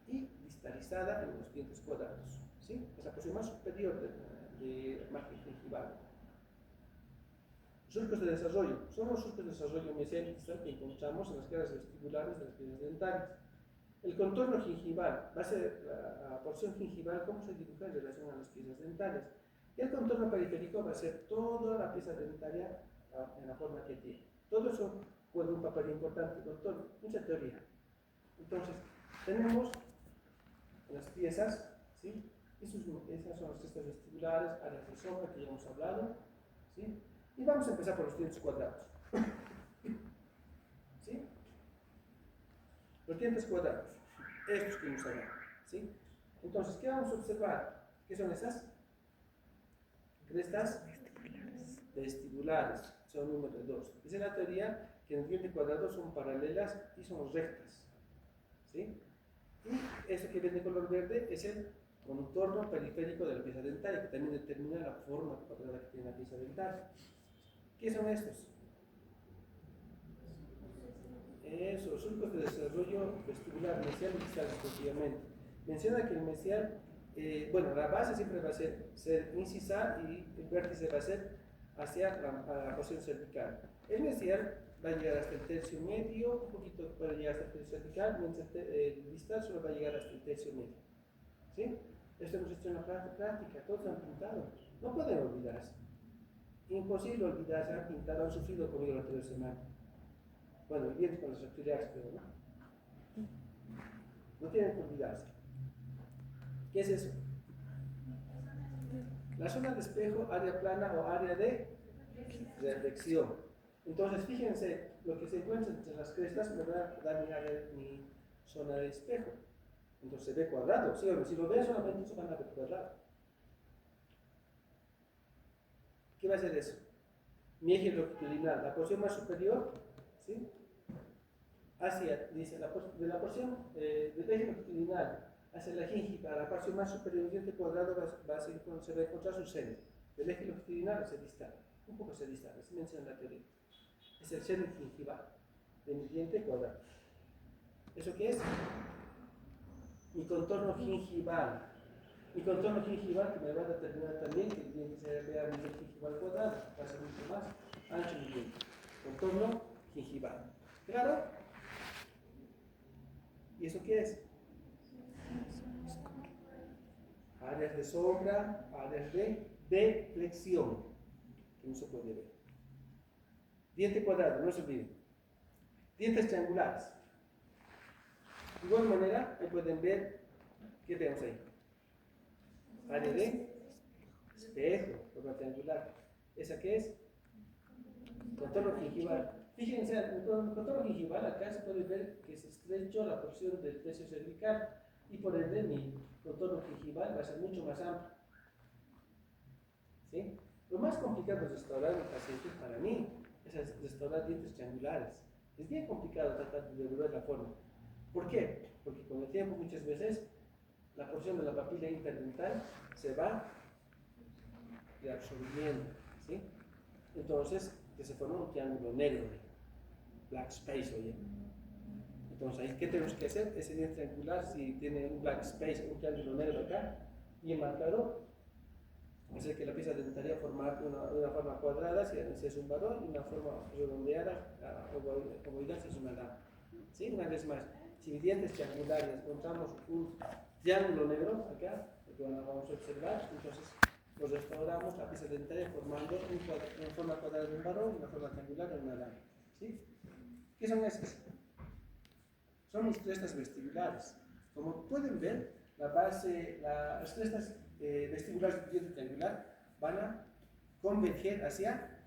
y distalizada en los dientes cuadrados, ¿sí? Es la porción más superior de margen gingival. Surcos de desarrollo. Son los surcos de desarrollo mesial y distal que encontramos en las caras vestibulares de las piezas dentales. El contorno gingival va a ser la porción gingival, cómo se dibuja en relación a las piezas dentales. Y el contorno periférico va a ser toda la pieza dentaria en la forma que tiene. Todo eso juega un papel importante, doctor. Mucha teoría. Entonces, tenemos las piezas, ¿sí? Esas son las crestas vestibulares, áreas de sombra que ya hemos hablado, ¿sí? Y vamos a empezar por los dientes cuadrados. ¿Sí? Los dientes cuadrados, estos que hemos hablado. ¿Sí? Entonces, ¿qué vamos a observar? ¿Qué son esas? Crestas vestibulares, son número 2. Dice la teoría que en el diente cuadrado son paralelas y son rectas. ¿Sí? Y eso que ven de color verde es el contorno periférico de la pieza dentaria, que también determina la forma cuadrada que tiene la pieza dentaria. ¿Qué son estos? Esos surcos de desarrollo vestibular, mesial y distal respectivamente. Menciona que el mesial, la base siempre va a ser incisal y el vértice va a ser hacia la porción cervical. El mesial va a llegar hasta el tercio medio, un poquito para llegar hasta el tercio cervical, mientras el distal solo va a llegar hasta el tercio medio. ¿Sí? Esto hemos hecho en la práctica, todos lo han pintado. No pueden olvidarse. Imposible olvidarse, han pintado, han sufrido conmigo la anterior semana. Bueno, el viernes con las auxiliares, pero no. No tienen que olvidarse. ¿Qué es eso? La zona de espejo, área plana o área de reflexión. Entonces, fíjense, lo que se encuentra entre las crestas me va a dar mi zona de espejo. Entonces se ve cuadrado. ¿Sí? Si lo ven solamente se van a ver cuadrado. ¿Qué va a ser eso? Mi eje longitudinal, la porción más superior, ¿sí? Hacia, dice, de la porción del eje longitudinal hacia la gingiva, la porción más superior del diente cuadrado se va a encontrar su seno. Del eje longitudinal hacia distal, un poco hacia distal, así menciona la teoría. Es el seno gingival de mi diente cuadrado. ¿Eso qué es? Mi contorno gingival. Mi contorno gingival que me va a determinar también que el diente se vea a nivel gingival cuadrado, va a ser mucho más ancho mi diente. Contorno gingival. ¿Claro? ¿Y eso qué es? Áreas de sombra, áreas de deflexión, que no se puede ver. Diente cuadrado, no se olviden. Dientes triangulares. De igual manera, ahí pueden ver, ¿qué tenemos ahí? Área de espejo, forma triangular. ¿Esa qué es? Contorno gingival. Fíjense, en el contorno gingival acá se puede ver que se estrechó la porción del tercio cervical y por ende mi contorno gingival va a ser mucho más amplio. ¿Sí? Lo más complicado de restaurar en pacientes para mí es restaurar dientes triangulares. Es bien complicado tratar de devolver la forma. ¿Por qué? Porque con el tiempo muchas veces la porción de la papila interdental se va reabsorbiendo, ¿sí? Entonces, que se forma un triángulo negro, black space, oye. Entonces, ahí, ¿qué tenemos que hacer? Ese diente triangular, si tiene un black space, un triángulo negro acá, bien marcado, hacer que la pieza dentaria formar una forma cuadrada si es un varón y una forma redondeada, ovoidal si es una dama. ¿Sí? Una vez más, si mi diente es triangular y encontramos un triángulo negro acá, lo que vamos a observar, entonces lo restauramos la pieza dentaria formando una forma cuadrada de un varón y una forma triangular de una dama. ¿Sí? ¿Qué son esas? Son mis crestas vestibulares. Como pueden ver, las crestas vestibulares del diente triangular van a converger hacia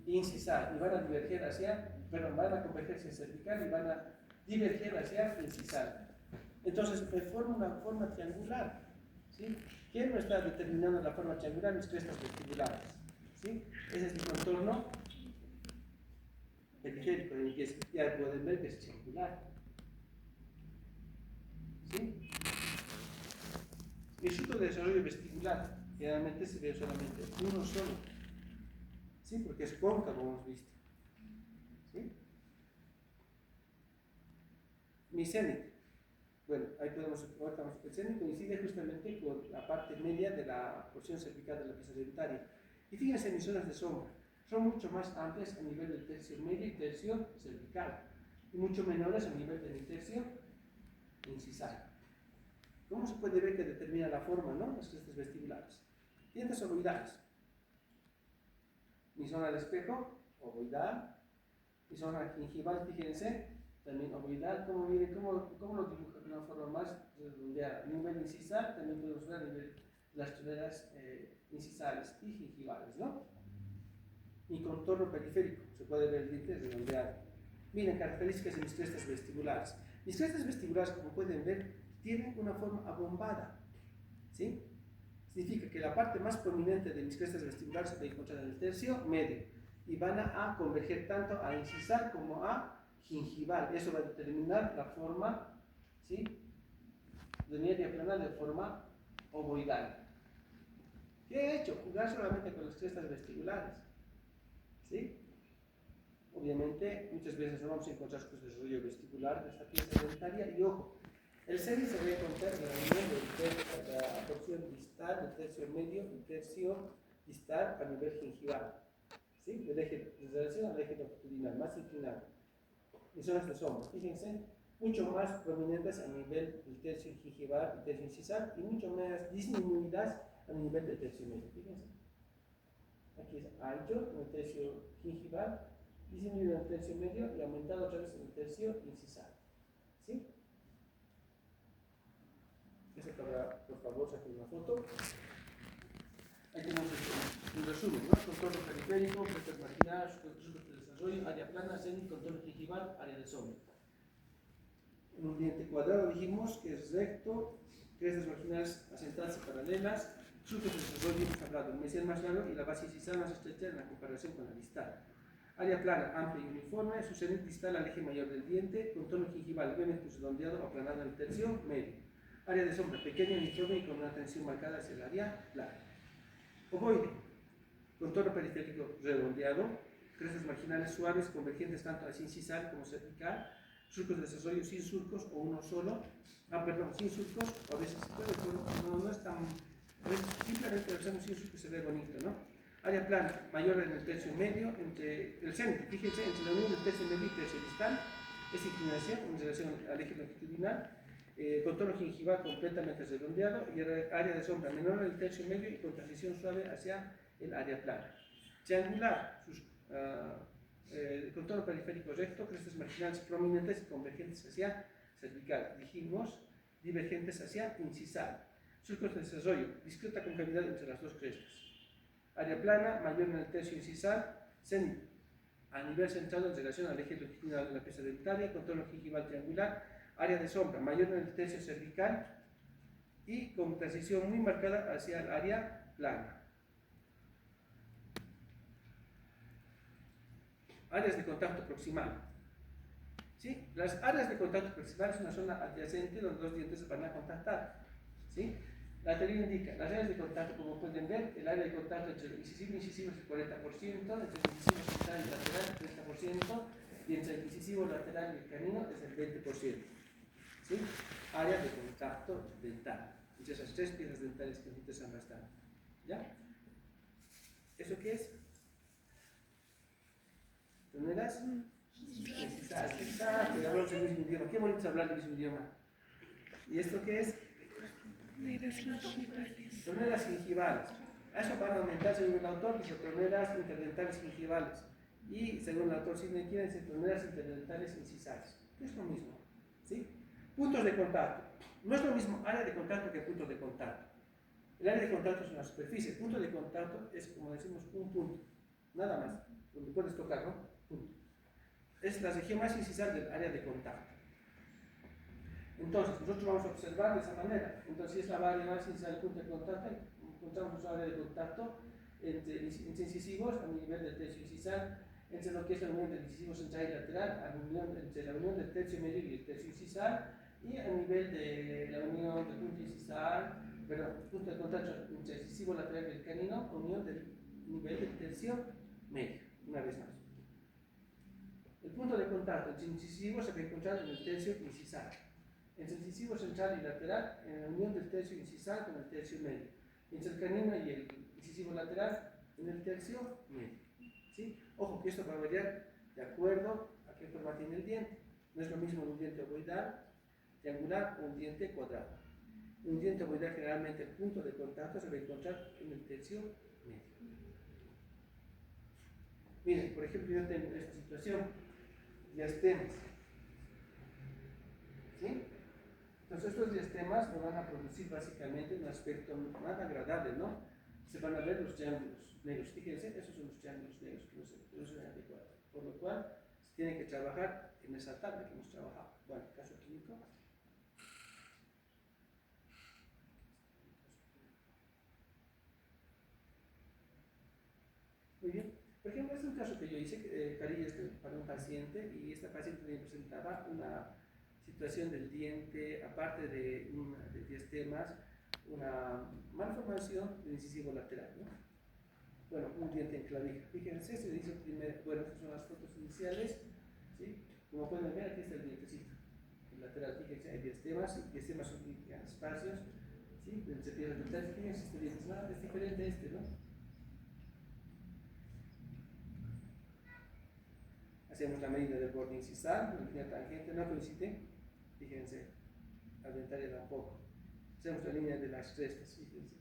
incisal y van a diverger hacia, van a converger hacia cervical y van a diverger hacia incisal. Entonces me forma una forma triangular. ¿Sí? ¿Quién me está determinando la forma triangular? Mis crestas vestibulares. ¿Sí? Ese es mi contorno periférico, en el que ya pueden ver que es triangular. ¿Sí? Mi fruto de desarrollo vestibular generalmente se ve solamente uno solo. ¿Sí? Porque es cóncavo, hemos visto. ¿Sí? Mi cénit. Bueno, ahí podemos ver que el cénit coincide justamente con la parte media de la porción cervical de la pieza dentaria. Y fíjense en mis zonas de sombra. Son mucho más amplias a nivel del tercio medio y tercio cervical. Y mucho menores a nivel del tercio incisal. ¿Cómo se puede ver que determina la forma, ¿no? Las crestas vestibulares. Dientes ovoidales. Mi zona de espejo, ovoidal. Mi zona gingival, fíjense, también ovoidal. ¿Cómo lo dibuja de una forma más redondeada? A nivel incisal, también podemos ver a nivel de las tuberas incisales y gingivales, ¿no? Mi contorno periférico, se puede ver el diente redondeado. Miren, características de mis crestas vestibulares. Mis crestas vestibulares, como pueden ver, tienen una forma abombada. ¿Sí? Significa que la parte más prominente de mis crestas vestibulares se puede encontrar en el tercio medio y van a converger tanto a incisal como a gingival. Eso va a determinar la forma, ¿sí?, de mi área plana de forma ovoidal. ¿Qué he hecho? Jugar solamente con las crestas vestibulares. ¿Sí? Obviamente, muchas veces no vamos a encontrar su desarrollo vestibular de esta pieza dentaria. Y ojo, el cénit se va a encontrar en la unión de la porción distal del tercio medio y tercio distal a nivel gingival. ¿sí? Del eje de relación al eje longitudinal, más inclinado. Y zonas de sombra, fíjense, mucho más prominentes a nivel del tercio gingival y tercio incisal y mucho más disminuidas a nivel del tercio medio, fíjense. Aquí es ancho en el tercio gingival, disminuido en el tercio medio y aumentado otra vez en el tercio incisal, ¿sí? Eso para, por favor, saquen una foto. Ahí tenemos un resumen, ¿no? Contorno periférico, crestas marginales, resultados de desarrollo, área plana, cenit, contorno gingival, área de sombra. En un diente cuadrado dijimos que es recto, crestas marginales asentadas y paralelas, surcos de desarrollo hemos hablado, el mesial más largo y la base incisal más estrecha en la comparación con la distal. Área plana, amplia y uniforme, su cenit distal al eje mayor del diente, contorno gingival levemente redondeado o aplanado en el tercio medio. Área de sombra pequeña, uniforme y con una tensión marcada hacia el área plana. Ovoide, contorno periférico redondeado, crestas marginales suaves convergentes tanto hacia incisal como cervical, surcos de desarrollo sin surcos o uno solo, sin surcos, o a veces no es tan, a veces simplemente lo hacemos sin surcos y se ve bonito, ¿no? Área plana, mayor en el tercio medio, entre el centro, fíjense, entre la unión del tercio medio y tercio distal, es inclinación en relación al eje longitudinal, contorno gingival completamente redondeado y área de sombra menor en el tercio medio y con transición suave hacia el área plana. Triangular, contorno periférico recto, crestas marginales prominentes y convergentes hacia cervical. Dijimos, divergentes hacia incisal. Surcos de desarrollo, discreta concavidad entre las dos crestas. Área plana, mayor en el tercio incisal, cenit, a nivel centrado en relación al eje longitudinal de la pieza dentaria, contorno gingival triangular, área de sombra, mayor en el tercio cervical y con transición muy marcada hacia el área plana. Áreas de contacto proximal. ¿Sí? Las áreas de contacto proximal es una zona adyacente donde los dientes se van a contactar. ¿Sí? La teoría indica las áreas de contacto, como pueden ver, el área de contacto entre el incisivo y incisivo es el 40%, entre el incisivo central y lateral el 30%, y entre el incisivo lateral y el canino es el 20%. ¿Sí? Área de contacto dental. Entre esas tres piezas dentales que nos interesan bastante. ¿Ya? ¿Eso qué es? ¿Troneras? Exacto, hablamos el mismo idioma. Qué bonito es hablar el mismo idioma. ¿Y esto qué es? Troneras gingivales. Troneras gingivales. A eso van a aumentar, según el autor, dice troneras interdentales gingivales. Y según el autor Sidney Kiernan, dice troneras interdentales incisales. Que es lo mismo. ¿Sí? Puntos de contacto. No es lo mismo área de contacto que puntos de contacto. El área de contacto es una superficie. El punto de contacto es, como decimos, un punto. Nada más. Donde puedes tocar, ¿no? Punto. Es la región más incisal del área de contacto. Entonces, nosotros vamos a observar de esa manera. Entonces, si es la área más incisal del punto de contacto, encontramos nuestra área de contacto entre incisivos a nivel del tercio incisal, entre lo que es la unión del incisivo central y lateral, entre la unión del tercio medio y el tercio incisal, y a nivel de la unión del punto incisal, punto de contacto entre el incisivo lateral y el canino, unión del nivel del tercio medio, una vez más. El punto de contacto entre incisivos se va a encontrar en el tercio incisal. Entre el incisivo central y lateral, en la unión del tercio incisal con el tercio medio. Entre el canino y el incisivo lateral, en el tercio medio. ¿Sí? Ojo que esto va a variar de acuerdo a qué forma tiene el diente. No es lo mismo un diente ovoidal, triangular o un diente cuadrado. Un diente ovoidal generalmente el punto de contacto se va a encontrar en el tercio medio. Miren, por ejemplo, yo tengo esta situación, diastemas. ¿Sí? Entonces estos diastemas me van a producir básicamente un aspecto nada agradable, ¿no? Se van a ver los triángulos negros. Fíjense, esos son los triángulos negros que no se ven adecuados. Por lo cual, se tiene que trabajar en esa tabla que hemos trabajado. Bueno, caso clínico. Muy bien. Por ejemplo, este es un caso que yo hice, carillas para un paciente, y esta paciente me presentaba una situación del diente, aparte de diastemas, una malformación del incisivo lateral, ¿no? Bueno, un diente en clavija. Fíjense, se hizo primero, bueno, estas son las fotos iniciales, ¿sí? Como pueden ver, aquí está el dientecito. El lateral, fíjense, hay diastemas, y diastemas son espacios, ¿sí? Se pierde el detalle, fíjense, este diente es diferente a este, ¿no? Hacemos la medida del borde incisal, la línea tangente no coincide, fíjense, al dentario tampoco. Hacemos la línea de las crestas, fíjense.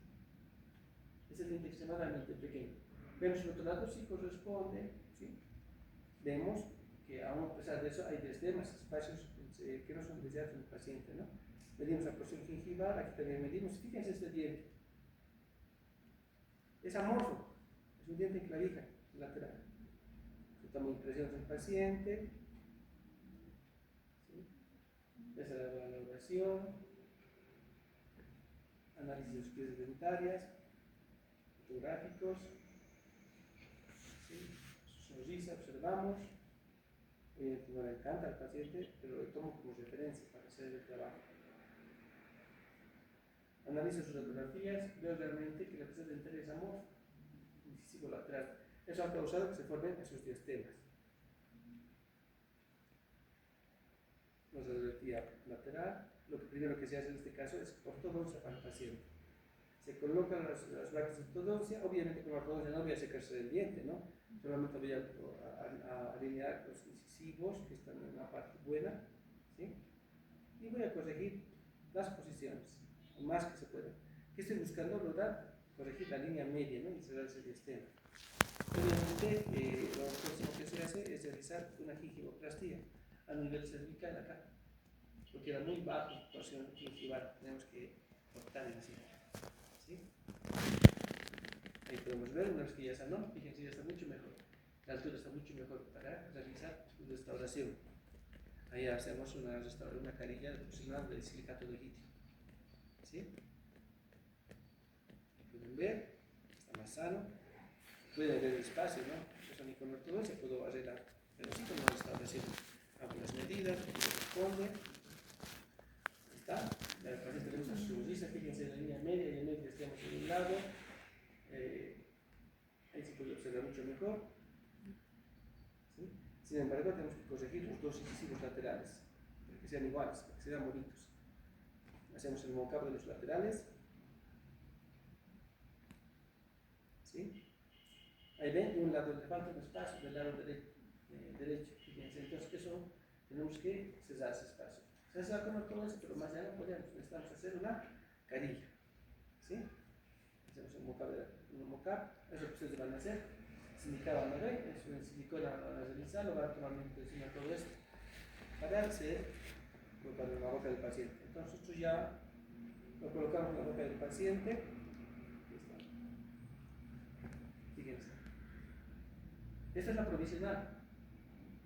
Ese es extremadamente pequeño. Vemos el otro lado, sí corresponde, ¿sí? Vemos que aún a pesar de eso hay desde más espacios que no son deseados en el paciente, ¿no? Medimos la porción gingival, aquí también medimos, fíjense este diente. Es amorfo, es un diente en clavija lateral. Toma impresiones del paciente, ¿sí? Esa es la valoración, análisis de sus piezas dentarias, fotográficos, ¿sí? Su sonrisa, observamos. No le encanta al paciente, pero lo tomo como referencia para hacer el trabajo. Analizo sus radiografías, veo realmente que la pieza dentaria es amorfa, incisivo lateral. Eso ha causado que se formen esos diastemas. La radiografía lateral, lo primero que se hace en este caso es ortodoncia para el paciente. Se colocan las placas de ortodoncia, obviamente con la ortodoncia no voy a secarse del diente, ¿no? Solamente voy a alinear los incisivos que están en la parte buena, ¿sí? Y voy a corregir las posiciones, lo más que se pueda. ¿Qué estoy buscando? Lograr corregir la línea media, ¿no? Y cerrar ese diastema. Obviamente, lo próximo que se hace es realizar una gingivoplastía a nivel cervical acá, porque era muy bajo la porción gingival, tenemos que cortar en así, ¿sí? Ahí podemos ver una vez que ya sanó, fíjense, ya está mucho mejor, la altura está mucho mejor para realizar su restauración. Ahí hacemos una carilla de porcelana de silicato de litio, ¿sí? Pueden ver, está más sano. Pueden ver el espacio, ¿no? Eso ni con ortodoncia puedo arreglar, pero sí con una restauración. Hago las medidas, que corresponde. Ahí está. La paciente tenemos su sonrisa, fíjense en la línea media y en medio estamos en un lado. Ahí se puede observar mucho mejor. ¿Sí? Sin embargo, tenemos que corregir los dos incisivos laterales, para que sean iguales, para que sean bonitos. Hacemos el mocap de los laterales. ¿Sí? Ahí ven, de un lado le falta un espacio, del lado derecho, fíjense, entonces eso tenemos que cerrar ese espacio. Se hace con ortodoncia, pero más allá no podemos, necesitamos hacer una carilla, ¿sí? Hacemos un mocap, eso que ustedes van a hacer, silicado no ven, eso en silicona lo van a realizar, lo van a tomar encima todo esto, para hacer, colocarlo en la boca del paciente. Entonces nosotros ya lo colocamos en la boca del paciente, fíjense. Esta es la provisional,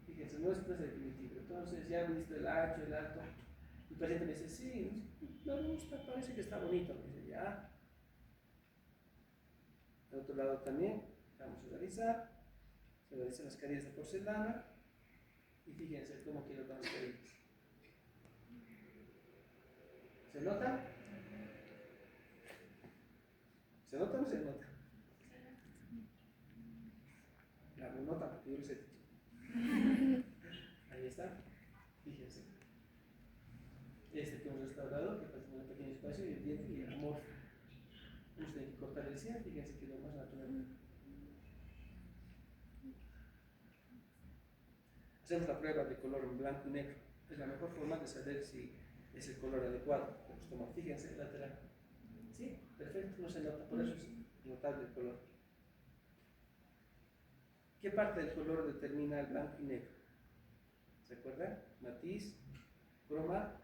fíjense, no es definitiva. Entonces ya me visto el ancho, el alto, y el paciente me dice, sí, me gusta, parece que está bonito. Me dice, ya. Al otro lado también, vamos a realizar, se realizan las carillas de porcelana, y fíjense cómo quiero con las carillas. ¿Se nota? ¿Se nota o no se nota? No nota porque yo les he dicho. Ahí está, fíjense. Este que hemos restaurado, que pasa en un pequeño espacio y el diente y el amor. Vamos a tener que cortar el cierre, fíjense que lo más natural. Hacemos la prueba de color en blanco y negro. Es la mejor forma de saber si es el color adecuado. Fíjense el lateral. Sí, perfecto, no se nota, por eso es notable el color. ¿Qué parte del color determina el blanco y negro? ¿Se acuerdan? Matiz, croma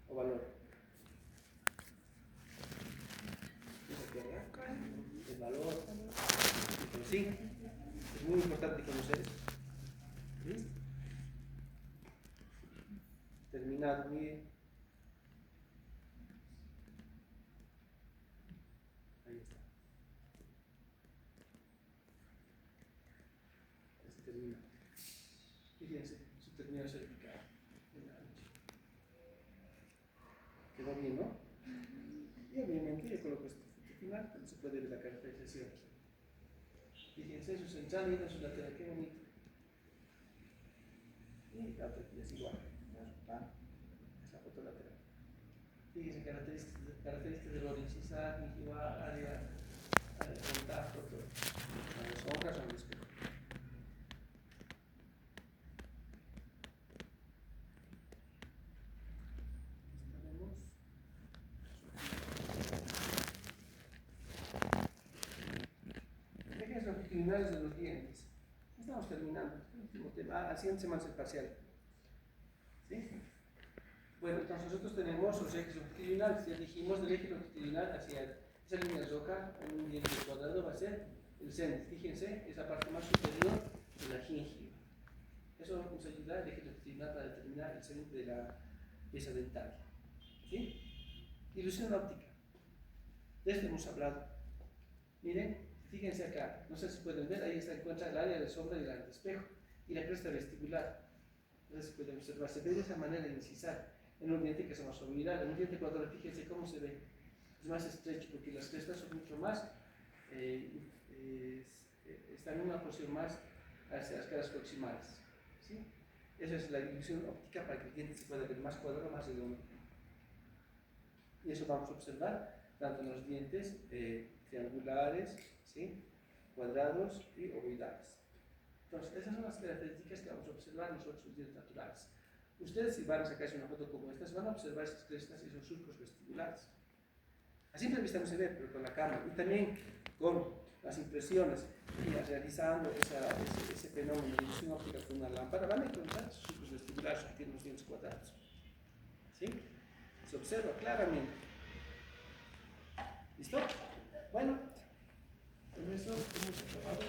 o valor. ¿Se acuerdan? El valor. Sí, es muy importante conocer esto. ¿Listo? Terminado, miren. Ahí está. Ya se termina. Fíjense, su terminado cervical. Quedó bien, ¿no? Y obviamente yo coloco este efecto final, donde se puede ver la caracterización. Fíjense, su central y su lateral, qué bonito. Y la otra aquí es igual. Es la foto lateral. Fíjense, características del orden incisal, gingival, área de contacto, todo. Las hojas son el espejo. longitudinales de los dientes. Estamos terminando el último tema. Al siguiente semana es el parcial. ¿Sí? Bueno, entonces nosotros tenemos los ejes longitudinales. Ya dijimos del eje longitudinal hacia esa línea roja en un diente cuadrado va a ser el seno. Fíjense, es la parte más superior de la gingiva. Eso nos ayuda el eje longitudinal para determinar el seno de la pieza dental. ¿Sí? Ilusión óptica. De esto hemos hablado. Miren, fíjense acá, no sé si pueden ver, ahí se encuentra el área de sombra y el anteespejo y la cresta vestibular. No sé si pueden observar, se ve de esa manera incisar en un diente que es más ovoidal. En un diente cuadrado, fíjense cómo se ve, es más estrecho porque las crestas son mucho más, están en una posición más hacia las caras proximales. ¿Sí? Esa es la ilusión óptica para que el diente se pueda ver más cuadrado, más redondo. Y eso vamos a observar tanto en los dientes triangulares, ¿sí? Cuadrados y ovoidales. Entonces, esas son las características que vamos a observar nosotros en los dientes naturales. Ustedes, si van a sacarse una foto como esta, van a observar esas crestas y esos surcos vestibulares. A simple vista no se ve, pero con la cámara y también con las impresiones y realizando ese fenómeno de ilusión óptica con una lámpara, van a encontrar esos surcos vestibulares aquí en los dientes cuadrados. ¿Sí? Se observa claramente. ¿Listo? Bueno, con eso hemos acabado.